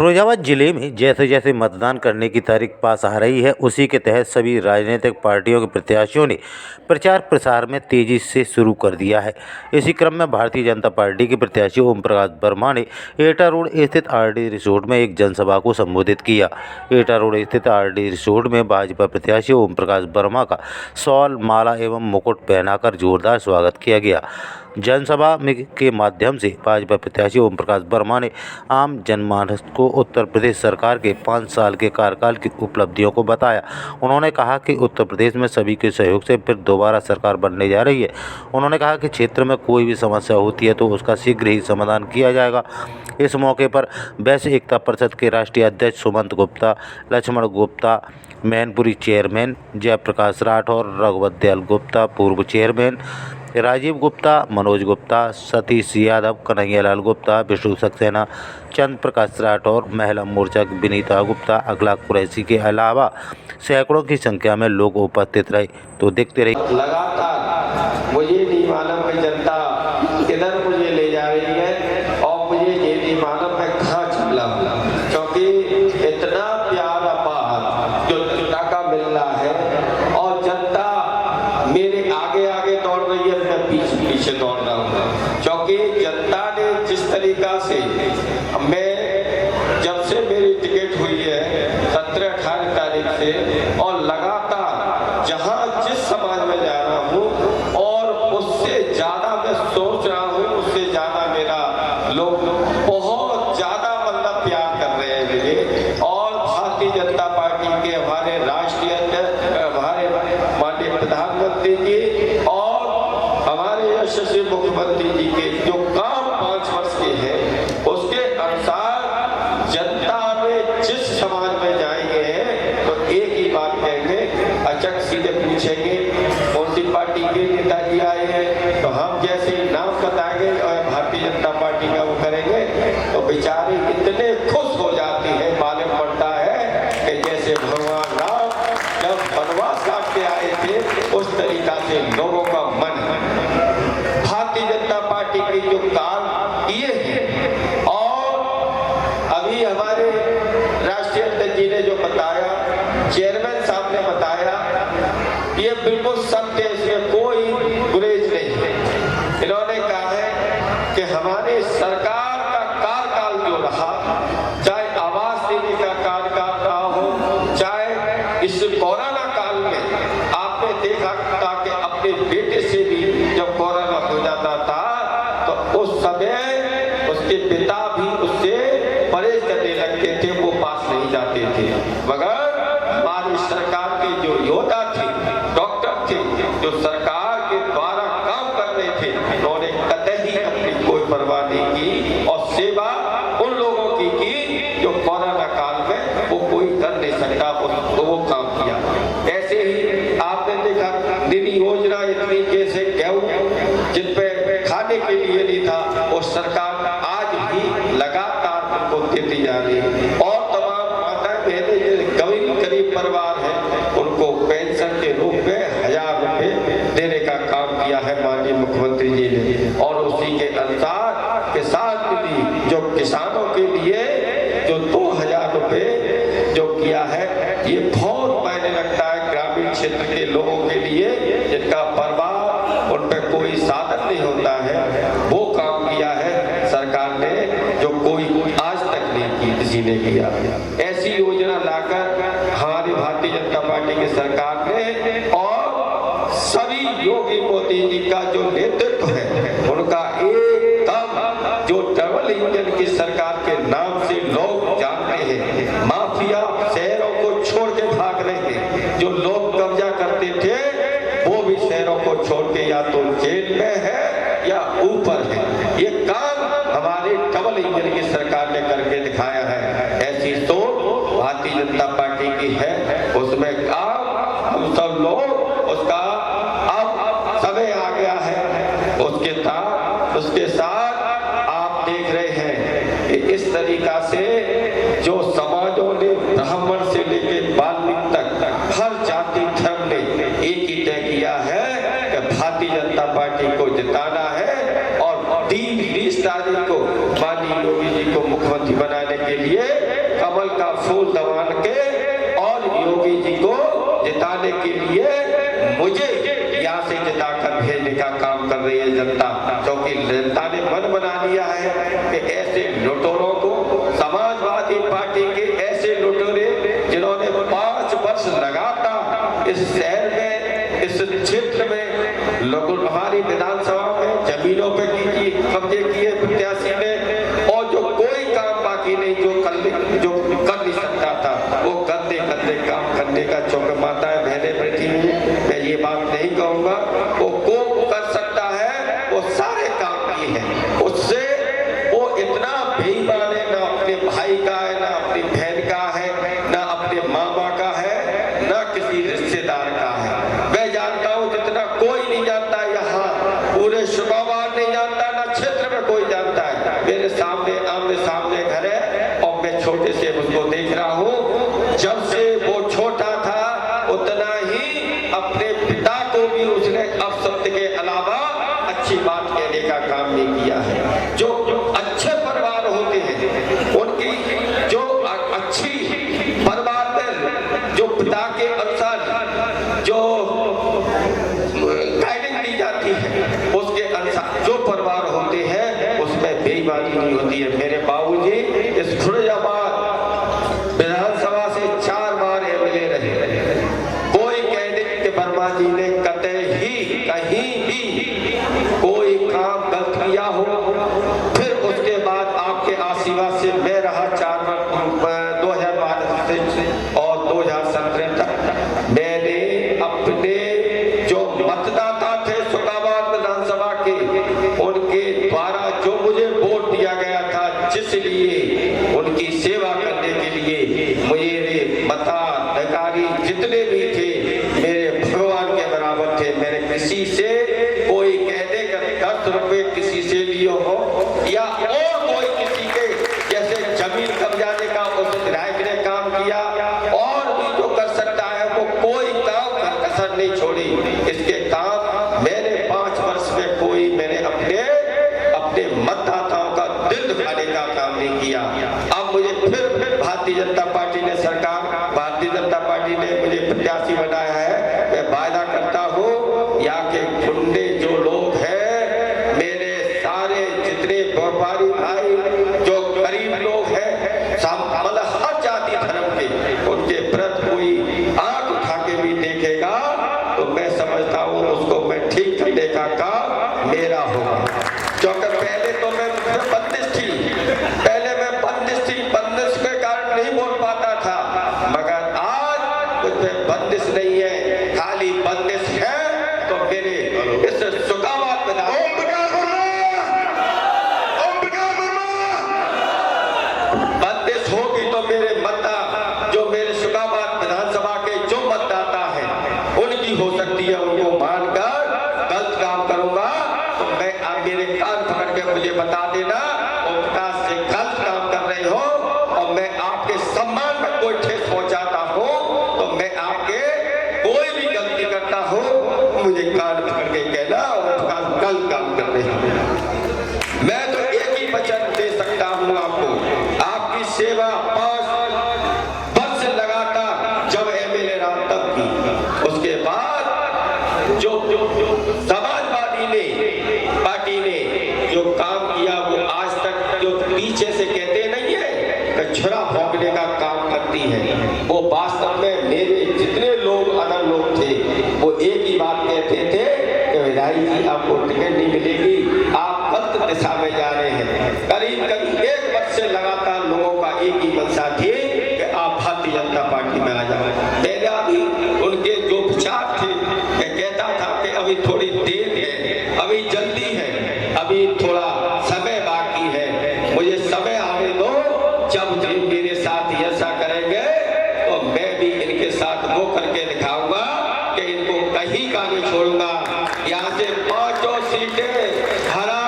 फिरोजाबाद जिले में जैसे जैसे मतदान करने की तारीख पास आ रही है, उसी के तहत सभी राजनीतिक पार्टियों के प्रत्याशियों ने प्रचार प्रसार में तेजी से शुरू कर दिया है। इसी क्रम में भारतीय जनता पार्टी के प्रत्याशी ओम प्रकाश वर्मा ने एटा रोड स्थित आरडी रिसोर्ट में एक जनसभा को संबोधित किया। एटा रोड स्थित आरडी रिसोर्ट में भाजपा प्रत्याशी ओम प्रकाश वर्मा का शॉल, माला एवं मुकुट पहनाकर जोरदार स्वागत किया गया। जनसभा के माध्यम से भाजपा प्रत्याशी ओम प्रकाश वर्मा ने आम जनमानस को उत्तर प्रदेश सरकार के 5 साल के कार्यकाल की उपलब्धियों को बताया। उन्होंने कहा कि उत्तर प्रदेश में सभी के सहयोग से फिर दोबारा सरकार बनने जा रही है। उन्होंने कहा कि क्षेत्र में कोई भी समस्या होती है तो उसका शीघ्र ही समाधान किया जाएगा। इस मौके पर वैश्य एकता परिषद के राष्ट्रीय अध्यक्ष सुमंत गुप्ता, लक्ष्मण गुप्ता, मैनपुरी चेयरमैन जयप्रकाश राठौर, रघुवत दयाल गुप्ता पूर्व चेयरमैन, राजीव गुप्ता, मनोज गुप्ता, सतीश यादव, कन्हैयालाल गुप्ता, विष्णु सक्सेना, चंद्र प्रकाश राठौर, महिला मोर्चा की विनीता गुप्ता, अखलाक कुरैशी के अलावा सैकड़ों की संख्या में लोग उपस्थित रहे। तो देखते रहिए। लगातार मुझे नहीं मालूम कि जनता किधर मुझे ले जा रही है और मुझे ये नहीं मालूम मैं कहाँ चला हूँ, क्योंकि इतना प्यार अपार जो जनता का मिल रहा है और जनता मेरे आगे आगे दौड़ रही है, मैं पीछे पीछे दौड़ रहा हूँ। क्योंकि जनता ने जिस तरीका से मैं जब से मेरी टिकट हुई है 17-18 तारीख से और लगातार जहाँ जिस समाज में जा रहा हूँ और उससे ज़्यादा मैं सोच रहा हूँ, उससे ज़्यादा मेरा लोग बहुत ज़्यादा मतलब प्यार कर रहे हैं मुझे। और भारतीय जनता पार्टी के हमारे राष्ट्रीय हमारे माननीय प्रधानमंत्री जी और हमारे यशस्वी मुख्यमंत्री जी के जो काम 5 वर्ष के हैं उसके अनुसार जनता में जिस समाज में जाएंगे तो एक ही बात कहेंगे, अचक सीधे पूछेंगे कौन सी पार्टी के नेताजी आए हैं, तो हम जैसे ही नाम बताएंगे और भारतीय जनता पार्टी का वो करेंगे तो बेचारे इतने खुश हो जाते हैं। मालूम पड़ता है कि जैसे भगवान राम जब वनवास काट के आए थे उस तरीका से लोगों का मन भारतीय जनता पार्टी की जो काम किए हैं। और अभी हमारे राष्ट्रीय अध्यक्ष जी ने जो बताया, चेयरमैन साहब ने बताया, ये बिल्कुल सत्य, इसमें कोई गुरेज नहीं है। इन्होंने कहा है कि हमारी सरकार का कार्यकाल जो रहा, चाहे आवास देने का कार्यकाल रहा हो, चाहे इस कोरोना काल में आपने देखा था कि अपने बेटे से भी जब कोरोना हो जाता था तो उस समय उसके पिता भी उससे परहेज करने लगते थे, वो पास नहीं जाते थे। मगर हमारी सरकार के जो योद्धा थे, डॉक्टर थे, जो सरकार के द्वारा काम कर रहे थे, उन्होंने कतई अपनी कोई परवाह नहीं की और सेवा उन लोगों की जो कोरोना काल में वो कोई कर नहीं सकता, तो वो काम किया। ऐसे ही आपने देखा निधि योजना इतनी कैसे गेहूं जिन पे खाने के लिए नहीं था, वो सरकार आज भी लगातार उनको देती जा रही है। और तमाम माता बहनें गरीब परिवार है उनको पेंशन के रूप में 1000 रुपए देने का काम किया है माननीय मुख्यमंत्री जी ने। और उसी के अनुसार किसान निधि जो किसानों के लिए जो 2000 रुपए जो किया है, ये बहुत मायने रखता है ग्रामीण क्षेत्र के लोगों के लिए जिनका परिवार उन पर कोई साधन नहीं होता है। वो काम किया है सरकार ने जो कोई आज तक नहीं की, किसी ने किया। ऐसी योजना लाकर हमारी भारतीय जनता पार्टी की सरकार ने और सभी योगी मोदी जी का जो नेतृत्व है उनका एकदम जो डबल इंजन की सरकार के नाम से लोग जानते हैं, माफिया शहरों को छोड़ के भाग रहे हैं, जो लोग कब्जा करते थे वो भी शहरों को छोड़ के या तो जेल में है या ऊपर है। ये काम हमारे डबल इंजन की सरकार ने करके दिखाया है। ऐसी सोच भारतीय जनता पार्टी की है, उसमें काम हम सब लोग उसका अब समय आ गया है। उसके साथ आप देख रहे हैं कि इस तरीका से जो समाजों ने ब्राह्मण से लेके वाल्मीकि तक हर जाति धर्म ने एक ही तय किया है कि भारतीय जनता पार्टी को जिताना है और योगी जी को जिताने के लिए मुझे यहाँ से जिताकर भेजने का काम कर रही है जनता, क्योंकि जनता ने मन बना लिया है कि ऐसे लुटेरों को, समाजवादी पार्टी के ऐसे लुटेरे जिन्होंने 5 वर्ष लगातार इस शहर में, इस क्षेत्र में, लोगों हमारी विधानसभा में जमीनों पे कब्जे किए प्रत्याशी ने, और जो कोई काम बाकी नहीं जो कर नहीं सकता था, वो गंदे काम करने का चौक माता है बहने बैठी हुई। मैं ये बात नहीं कहूँगा वो को कर सकता है, वो सारे काम किए हैं, उससे वो इतना बेईमान है, ना अपने भाई का है, ना अपनी बहन का है, ना अपने मामा का है, ना किसी रिश्तेदार का है। मैं जानता हूँ जितना कोई नहीं जानता, यहाँ पूरे शुक्रवार नहीं जानता, ना क्षेत्र में कोई जानता है। मेरे सामने आमने सामने घर है और मैं छोटे से उसको देख रहा हूँ। जब से वो छोटा था उतना ही अपने पिता को भी उसने अपशब्द के अलावा अच्छी बात कहने का काम नहीं किया है। जो अच्छे परिवार होते हैं उनकी जो अच्छी परिवार में जो पिता के अनुसार जो गाइडिंग दी जाती है उसके अनुसार जो परिवार होते हैं उसमें बेईमानी नहीं होती है। मेरे बाबूजी इस फिरोजाबाद विधानसभा से 4 बार एमएलए रहे। कोई कह दे कि वर्मा जी ने कतई कहीं भी कोई काम गलत किया हो, फिर उसके बाद आपके आशीर्वाद से मैं रहा 2012 से और 2017 तक मैंने अपने जो मतदाता थे शुक्रवार विधानसभा के, उनके द्वारा जो मुझे वोट दिया गया था, जिस लिए उनकी सेवा करने के लिए मेरे मताधिकारी जितने भी थे मेरे भगवान के बराबर थे। मैंने किसी से कोई कह दे कि 10 रुपए किसी से लिए हो या और कोई किसी के जैसे जमीन कब्जाने का उस विधायक ने काम किया और भी जो कर सकता है वो कोई काम कसर नहीं छोड़ी। इसके काम मैंने 5 वर्ष में कोई मैंने अपने मतदाताओं का दिल दुखाने का काम नहीं किया। अब मुझे फिर भारतीय जनता पार्टी ने भारतीय जनता पार्टी ने मुझे प्रत्याशी बनाया है। मैं वायदा करता हूँ यहाँ के गुंडे जो लोग हैं, मेरे सारे जितने व्यापारी भाई जो गरीब लोग हैं, मतलब हर जाति धर्म के, उनके प्रति कोई आंख उठा के भी देखेगा तो मैं समझता हूँ उसको मैं ठीक करने का काम मेरा होगा। क्योंकि पहले तो मैं बंदिश थी, बंदिश के कारण नहीं बोल पाता था, मगर आज मुझ पे बंदिश नहीं है, खाली बंदिश है तो मेरे इस सुखावात बंदिश होगी तो मेरे जो मेरे शुक्रवार विधानसभा के जो मतदाता हैं उनकी हो सकती है। उनको मानकर गलत काम करूंगा तो मैं आप मेरे कान पकड़ के मुझे बता देना विकास से गलत काम कर रहे हो और मैं आपके सम्मान में कोई ठेस पहुंचाता हूं तो मैं आपके कोई भी गलती करता हूं मुझे कान पकड़ के कहना और गलत काम कर रहे हो। मैं तो एक ही वचन दे सकता हूं आपको, आपकी सेवा 5 वर्ष लगातार जब एमएलए रहा तब की, उसके बाद जो समाजवादी पार्टी ने जो काम किया वो आज तक जो पीछे से कहते नहीं है कि छुरा भोंकने का काम करती है, वो वास्तव में मेरे जितने लोग अदर लोग थे वो एक ही बात कहते थे कि विधायक जी आपको टिकट नहीं मिलेगी, आप गलत दिशा में जा रहे हैं। करीब 1 वर्ष से लगातार लोगों का एक ही मंशा थी कि आप भारतीय जनता पार्टी में आ जाओ। पहले अभी उनके जो विचार थे कहता था कि अभी थोड़ी देर है, अभी जल्दी है, अभी थोड़ा समय बाकी है, मुझे समय आने दो, जब मेरे साथ ऐसा करेंगे तो मैं भी इनके साथ वो करके दिखाऊंगा कि इनको कहीं का नहीं छोड़ूंगा। यहाँ से 5 सीटें हरा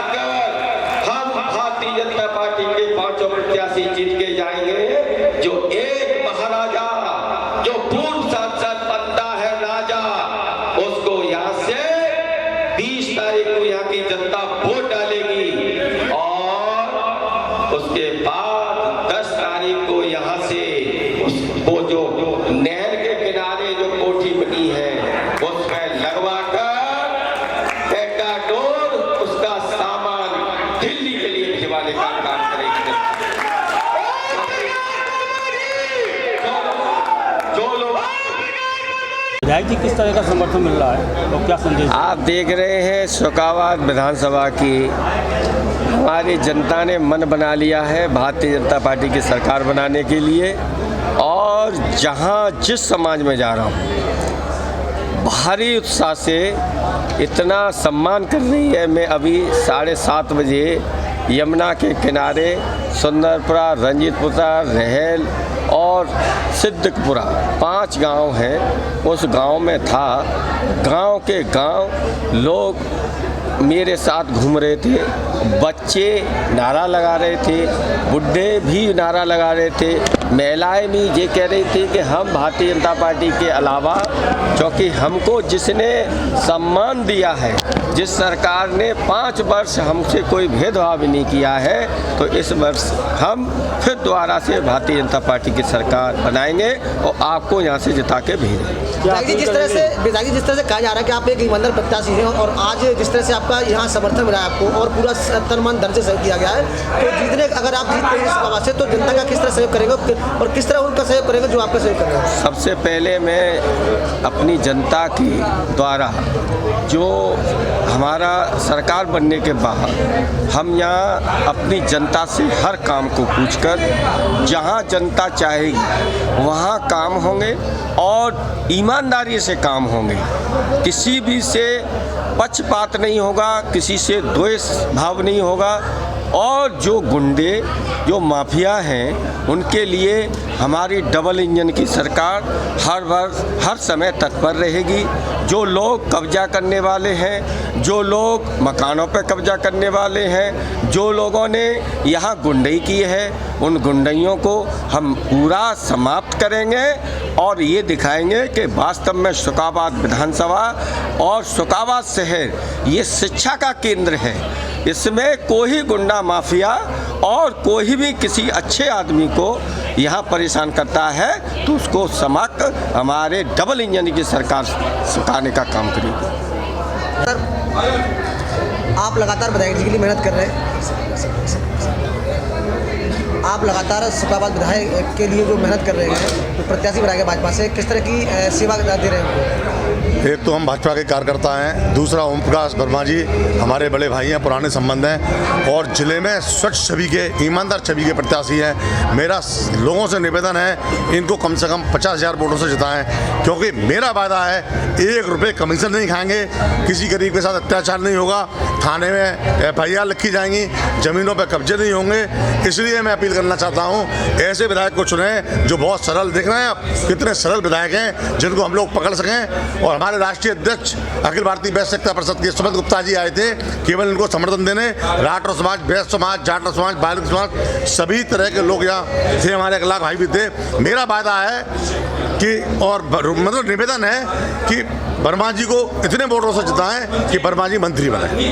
विधायक जी किस तरह का समर्थन मिल रहा है और क्या संदेश? आप देख रहे हैं शुकाबाद विधानसभा की हमारी जनता ने मन बना लिया है भारतीय जनता पार्टी की सरकार बनाने के लिए। और जहां जिस समाज में जा रहा हूं भारी उत्साह से इतना सम्मान कर रही है। मैं अभी 7:30 बजे यमुना के किनारे सुंदरपुरा, रंजीतपुरा, रहेल और सिद्दकपुरा 5 गांव हैं, उस गांव में था। गांव के गांव लोग मेरे साथ घूम रहे थे, बच्चे नारा लगा रहे थे, बुढ़े भी नारा लगा रहे थे, महिलाएं भी ये कह रही थी कि हम भारतीय जनता पार्टी के अलावा, क्योंकि हमको जिसने सम्मान दिया है, जिस सरकार ने 5 वर्ष हमसे कोई भेदभाव नहीं किया है, तो इस वर्ष हम फिर दोबारा से भारतीय जनता पार्टी की सरकार बनाएंगे और आपको यहाँ से जिता के भेजेंगे। विधायक जी जिस तरह से कहा जा रहा है कि आप एक ईमानदार प्रत्याशी हैं और आज जिस तरह से आपका यहाँ समर्थन मिला है आपको और पूरा तन मन धन से सहयोग किया गया है, तो जीतने अगर आप जीतते हैं इस आवाज से तो जनता का किस तरह सहयोग करेंगे और किस तरह उनका सहयोग करेंगे जो आपका सहयोग करेंगे? सबसे पहले मैं अपनी जनता की द्वारा जो हमारा सरकार बनने के बाद हम यहाँ अपनी जनता से हर काम को पूछकर जहाँ जनता चाहेगी वहाँ काम होंगे और ईमानदारी से काम होंगे। किसी भी से पक्षपात नहीं होगा, किसी से द्वेष भाव नहीं होगा। और जो गुंडे, जो माफिया हैं, उनके लिए हमारी डबल इंजन की सरकार हर समय तत्पर रहेगी। जो लोग कब्जा करने वाले हैं, जो लोग मकानों पर कब्जा करने वाले हैं, जो लोगों ने यहाँ गुंडई की है, उन गुंडइयों को हम पूरा समाप्त करेंगे और ये दिखाएंगे कि वास्तव में शुकाबाद विधानसभा और शुकाबाद शहर ये शिक्षा का केंद्र है। इसमें कोई गुंडा माफिया और कोई भी किसी अच्छे आदमी को यहाँ परेशान करता है तो उसको समाप्त हमारे डबल इंजन की सरकार सुखाने का काम करेगी। आप लगातार विधायक जी के लिए मेहनत कर रहे हैं, आप लगातार शुकाबाद विधायक के लिए जो मेहनत कर रहे हैं तो प्रत्याशी बनाएंगे भाजपा से, किस तरह की सेवा दे रहे हैं? एक तो हम भाजपा के कार्यकर्ता हैं, दूसरा ओम प्रकाश वर्मा जी हमारे बड़े भाई हैं, पुराने संबंध हैं और ज़िले में स्वच्छ छवि के, ईमानदार छवि के प्रत्याशी हैं। मेरा लोगों से निवेदन है इनको कम से कम 50,000 वोटों से जिताएं, क्योंकि मेरा वादा है 1 रुपये कमीशन नहीं खाएंगे, किसी गरीब के साथ अत्याचार नहीं होगा, थाने में FIR लिखी जाएंगी, ज़मीनों पर कब्जे नहीं होंगे। इसलिए मैं अपील करना चाहता हूँ ऐसे विधायक को चुनें जो बहुत सरल, देख रहे हैं आप कितने सरल विधायक हैं जिनको हम लोग पकड़ सकें। और हमारे राष्ट्रीय अध्यक्ष अखिल भारतीय वैश्य एकता परिषद के सुमित गुप्ता जी आए थे केवल इनको समर्थन देने। राठौर समाज, वैश्य समाज, जाटव समाज, बालिक समाज, सभी तरह के लोग यहाँ थे, हमारे 1 लाख भाई भी थे। मेरा वादा है कि और मतलब निवेदन है कि वर्मा जी को इतने वोटों से जिताएं कि वर्मा जी मंत्री बने।